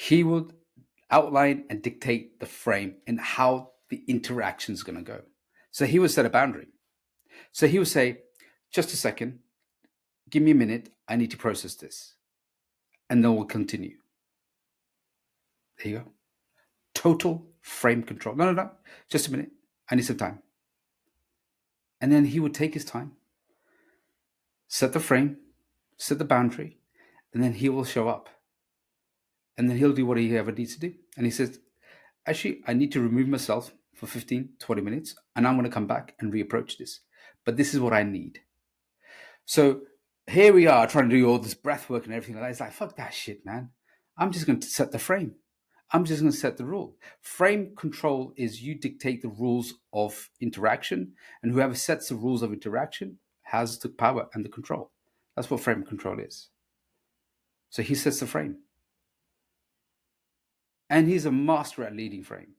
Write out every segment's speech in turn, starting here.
He would outline and dictate the frame and how the interaction is going to go. So he would set a boundary. So he would say, just a second, give me a minute, I need to process this. And then we'll continue. There you go. Total frame control. No, just a minute, I need some time. And then he would take his time, set the frame, set the boundary, and then he will show up. And then he'll do what he ever needs to do. And he says, actually, I need to remove myself for 15, 20 minutes, and I'm going to come back and reapproach this. But this is what I need. So here we are trying to do all this breath work and everything like that. It's like, fuck that shit, man. I'm just going to set the frame. I'm just going to set the rule. Frame control is you dictate the rules of interaction, and whoever sets the rules of interaction has the power and the control. That's what frame control is. So he sets the frame. And he's a master at leading frame.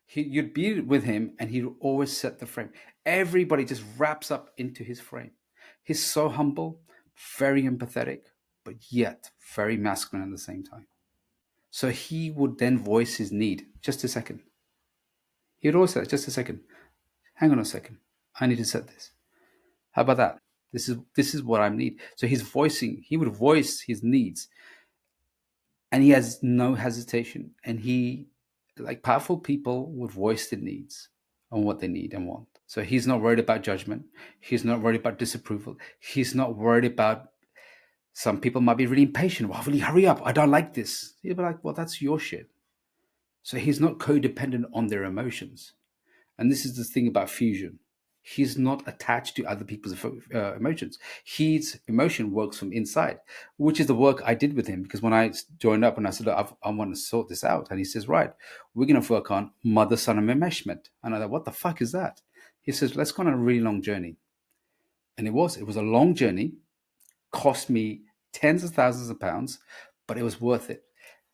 You'd be with him and he'd always set the frame. Everybody just wraps up into his frame. He's so humble, very empathetic, but yet very masculine at the same time. So he would then voice his need. Just a second. He'd always say, just a second. Hang on a second. I need to set this. How about that? This is what I need. So he would voice his needs. And he has no hesitation. And he, like powerful people, would voice their needs and what they need and want. So he's not worried about judgment. He's not worried about disapproval. He's not worried about, some people might be really impatient. Well, really hurry up. I don't like this. He'll be like, well, that's your shit. So he's not codependent on their emotions. And this is the thing about fusion. He's not attached to other people's emotions. His emotion works from inside, which is the work I did with him. Because when I joined up and I said, I want to sort this out. And he says, right, we're going to work on mother-son enmeshment. And I thought, what the fuck is that? He says, let's go on a really long journey. And it was a long journey, cost me tens of thousands of pounds, but it was worth it.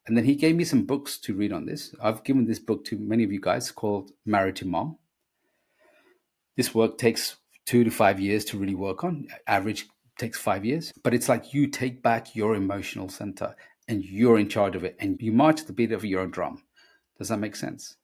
And then he gave me some books to read on this. I've given this book to many of you guys called Married to Mom. This work takes 2 to 5 years to really work on. Average takes 5 years. But it's like you take back your emotional center and you're in charge of it. And you march to the beat of your own drum. Does that make sense?